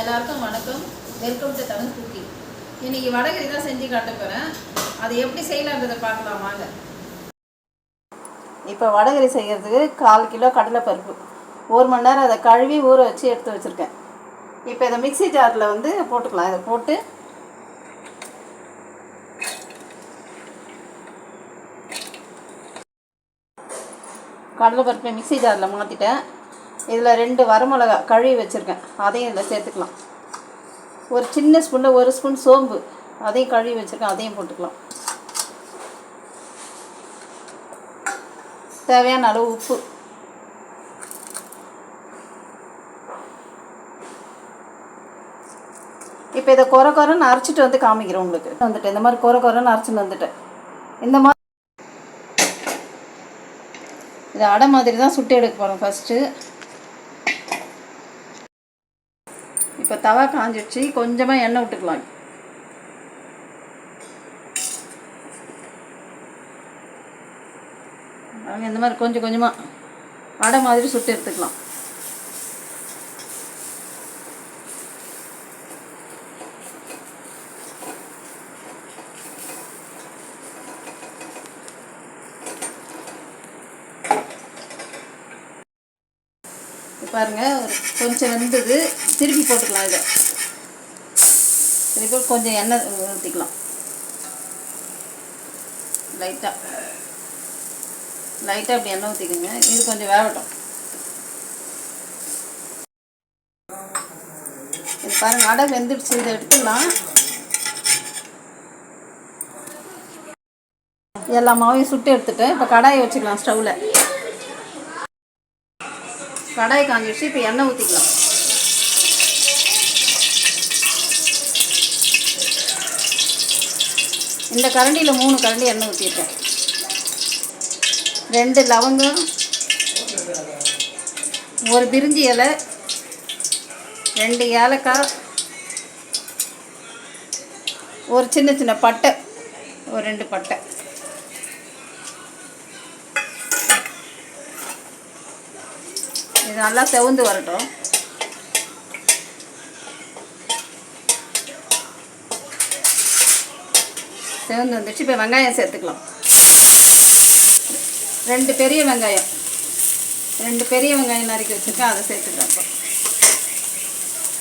எல்லாருக்கும் வணக்கம். Welcome to Tamil cooking. இன்றைக்கி வடகறி தான் செஞ்சு காட்ட போகிறேன். அது எப்படி செய்யலான்றதை பார்க்கலாம் வாங்க. இப்போ வடகறி செய்கிறதுக்கு 1/4 கிலோ கடலைப்பருப்பு 1 மணி நேரம் அதை கழுவி ஊற வச்சு எடுத்து வச்சுருக்கேன். இப்போ இதை மிக்ஸி ஜாரில் போட்டுக்கலாம். இதை போட்டு கடலைப்பருப்பை மிக்ஸி ஜாரில் மாற்றிட்டேன். இதில் 2 வரமிளகா கழுவி வச்சுருக்கேன், அதையும் இதில் சேர்த்துக்கலாம். ஒரு சின்ன ஸ்பூனில் 1 ஸ்பூன் சோம்பு, அதையும் கழுவி வச்சுருக்கேன், அதையும் போட்டுக்கலாம். தேவையான அளவு உப்பு. இப்போ இதை கொரன்னு அரைச்சிட்டு காமிக்கிறேன் உங்களுக்கு. இந்த மாதிரி கொரன்னு அரைச்சிட்டு வந்துட்டேன். இந்த மாதிரி இது அடை மாதிரி தான் சுட்டு எடுக்க போகிறோம் ஃபஸ்ட்டு. இப்போ தவா காஞ்சிடுச்சு, கொஞ்சமாக எண்ணெய் விட்டுக்கலாம். இந்த மாதிரி கொஞ்சம் கொஞ்சமாக அடை மாதிரி சுட்டு எடுத்துக்கலாம். பாருங்கள், கொஞ்சம் வெந்தது, திருப்பி போட்டுக்கலாம். இதை திருப்பி கொஞ்சம் எண்ணெய் ஊற்றிக்கலாம். லைட்டாக அப்படி எண்ணெய் ஊற்றிக்கோங்க. இது கொஞ்சம் வேகட்டும். இது பாருங்கள், அடை வெந்துடுச்சு. இதை எடுத்துக்கலாம். எல்லா மாவையும் சுட்டு எடுத்துட்டேன். இப்போ கடாயை வச்சுக்கலாம் ஸ்டவ்வில். கடாய் காஞ்சிடுச்சு. இப்போ எண்ணெய் ஊற்றிக்கலாம். இந்த கரண்டியில் 3 கரண்டி எண்ணெய் ஊற்றிட்டேன். 2 லவங்கம், 1 பிரிஞ்சி இலை, 2 ஏலக்காய், ஒரு சின்ன பட்டை, ஒரு 2 பட்டை. இது நல்லா செவந்து வரட்டும். செவந்து வந்துடுச்சு. இப்போ வெங்காயம் சேர்த்துக்கலாம். 2 பெரிய வெங்காயம் நறுக்கி வச்சுருக்கேன், அதை சேர்த்துக்கலாம். இப்போ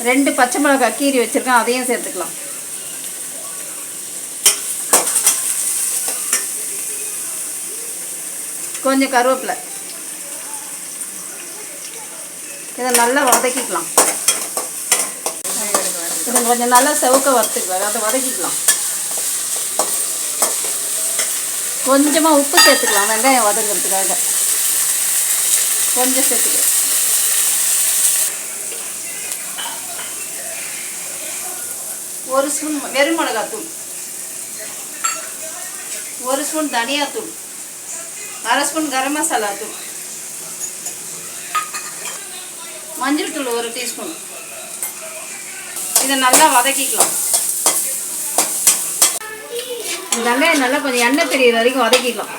2 பச்சை மிளகாய் கீரி வச்சுருக்கேன், அதையும் சேர்த்துக்கலாம். கொஞ்சம் கருவேப்பிலை. இதை நல்லா வதக்கிக்கலாம். இதை கொஞ்சம் நல்லா செவக்க வறுத்துக்கலாம். அதை வதக்கிக்கலாம். கொஞ்சமாக உப்பு சேர்த்துக்கலாம், வெங்காயம் வதங்கிறதுக்காக கொஞ்சம் சேர்த்துக்கலாம். ஒரு ஸ்பூன் வெறும் மிளகாத்தூள், 1 ஸ்பூன் தனியாத்தூள், 1/2 ஸ்பூன் கரம் மசாலா தூள், மஞ்சள் தூள் 1 டீஸ்பூன். இதை நல்லா வதக்கிக்கலாம். வெங்காயம் நல்லா கொஞ்சம் எண்ணெய் பிரியிற வரைக்கும் வதக்கிக்கலாம்.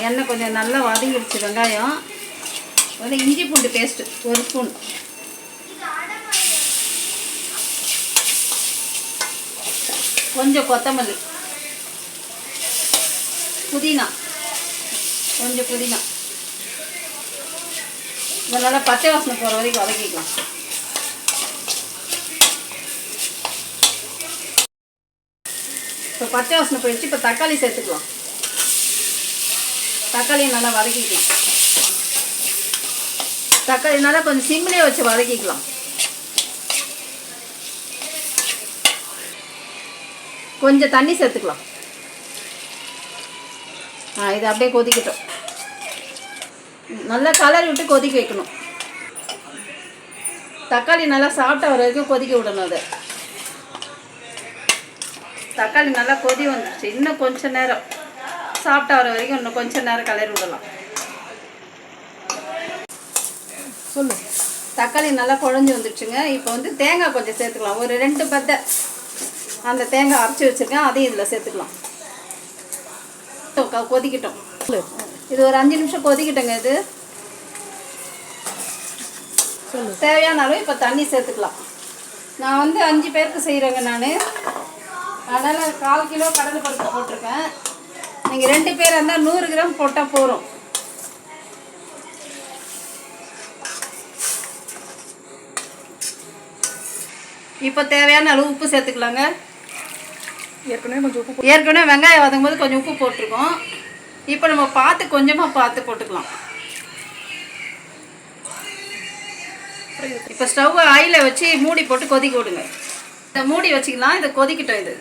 எண்ணெய் கொஞ்சம் நல்லா வதங்கிடுச்சு. வெங்காயம், இஞ்சி பூண்டு பேஸ்ட்டு 1 ஸ்பூன், கொஞ்சம் கொத்தமல்லி, புதினா, கொஞ்சம் புதினா. இதை நல்லா பச்சை வாசனை போகிற வரைக்கும் வதக்கிக்கலாம். இப்போ பச்சை வாசனை போயிடுச்சு. இப்போ தக்காளி சேர்த்துக்கலாம். தக்காளியை நல்லா வதக்கிக்கலாம். தக்காளி நல்லா கொஞ்சம் சிம்லேயே வச்சு வதக்கிக்கலாம். கொஞ்சம் தண்ணி சேர்த்துக்கலாம். இது அப்படியே கொதிக்கட்டும். நல்லா கலரி விட்டு கொதிக்க வைக்கணும். தக்காளி நல்லா சாப்பிட்ட வர வரைக்கும் கொதிக்க விடணும். அதை தக்காளி நல்லா கொதி வந்துடுச்சு. இன்னும் கொஞ்சம் நேரம் சாப்பிட்ட வர வரைக்கும் இன்னும் கொஞ்சம் நேரம் கலரி விடலாம். சொல்லு. தக்காளி நல்லா குழஞ்சி வந்துடுச்சுங்க. இப்போ தேங்காய் கொஞ்சம் சேர்த்துக்கலாம். ஒரு 2 பத்தை அந்த தேங்காய் அரைச்சி வச்சுருக்கேன், அதையும் இதில் சேர்த்துக்கலாம். கொதிக்கட்டும். இது ஒரு 5 நிமிஷம் கொதிக்கிட்டங்க. இது தேவையான அளவு இப்போ தண்ணி சேர்த்துக்கலாம். நான் வந்து 5 பேருக்கு செய்கிறேங்க. நான் அதனால் 1/4 கிலோ கடலை பருப்பு போட்டிருக்கேன். நீங்கள் 2 பேர் இருந்தால் 100 கிராம் போட்டால் போதும். இப்போ தேவையான அளவு உப்பு சேர்த்துக்கலாங்க. ஏற்கனவே வெங்காயம் வதங்கும் போது கொஞ்சம் உப்பு போட்டிருக்கோம். இப்போ நம்ம கொஞ்சமாக பார்த்து போட்டுக்கலாம். இப்போ ஸ்டவ் ஆயில வச்சு மூடி போட்டு கொதிக்க விடுங்க. இதை மூடி வச்சுக்கலாம். இதை கொதிக்கிட்டோம். இது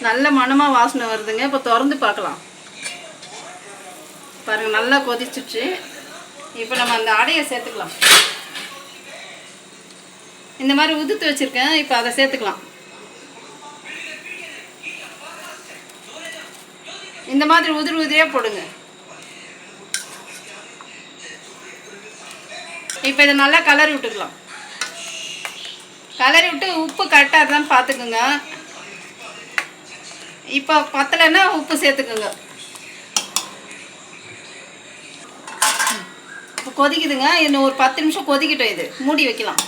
நல்ல மணமாக வாசனை வருதுங்க. இப்போ திறந்து பார்க்கலாம். பாருங்கள், நல்லா கொதிச்சிச்சு. இப்போ நம்ம அந்த அடையை சேர்த்துக்கலாம். இந்த மாதிரி உதுத்து வச்சுருக்கேன். இப்போ அதை சேர்த்துக்கலாம். இந்த மாதிரி உதிரியாக போடுங்க. இப்போ இதை நல்லா கலரி விட்டுக்கலாம். கலரி விட்டு உப்பு கரெக்டாக இருந்தான்னு பார்த்துக்குங்க. இப்போ பத்தலைன்னா உப்பு சேர்த்துக்குங்க. இப்போ கொதிக்குதுங்க. இன்னும் ஒரு 10 நிமிஷம் கொதிக்கிட்டோம். இது மூடி வைக்கலாம்.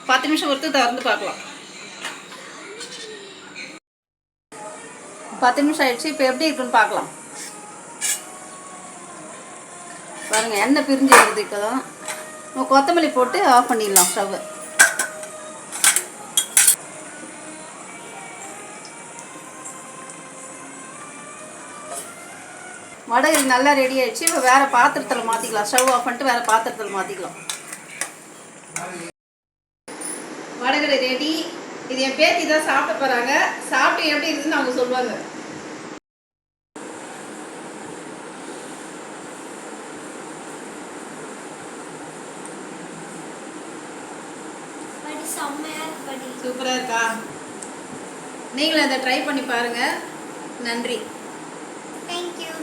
10 நிமிஷம் பொறுத்து திறந்து பார்க்கலாம். 10 நிமிஷம் ஆயிடுச்சு. இப்போ எப்படி இருக்குன்னு பார்க்கலாம். பாருங்கள், எண்ணெய் பிரிஞ்சு வருது. இப்போ தான் கொத்தமல்லி போட்டு ஆஃப் பண்ணிடலாம் ஸ்டவ்வை. வடகரி நல்லா ரெடி ஆயிடுச்சு. இப்போ வேறு பாத்திரத்தில் மாற்றிக்கலாம். ஸ்டவ் ஆஃப் பண்ணிட்டு வேறு பாத்திரத்தில் மாற்றிக்கலாம். வடகரி ரெடி. இது என் பேத்தி தான் சாப்பிட போகிறாங்க. சாப்பிட்டு எப்படி இருக்குதுன்னு அவங்க சொல்லுவாங்க. சூப்பராக இருக்கா? நீங்களும் அதை ட்ரை பண்ணி பாருங்கள். நன்றி. தேங்க்யூ.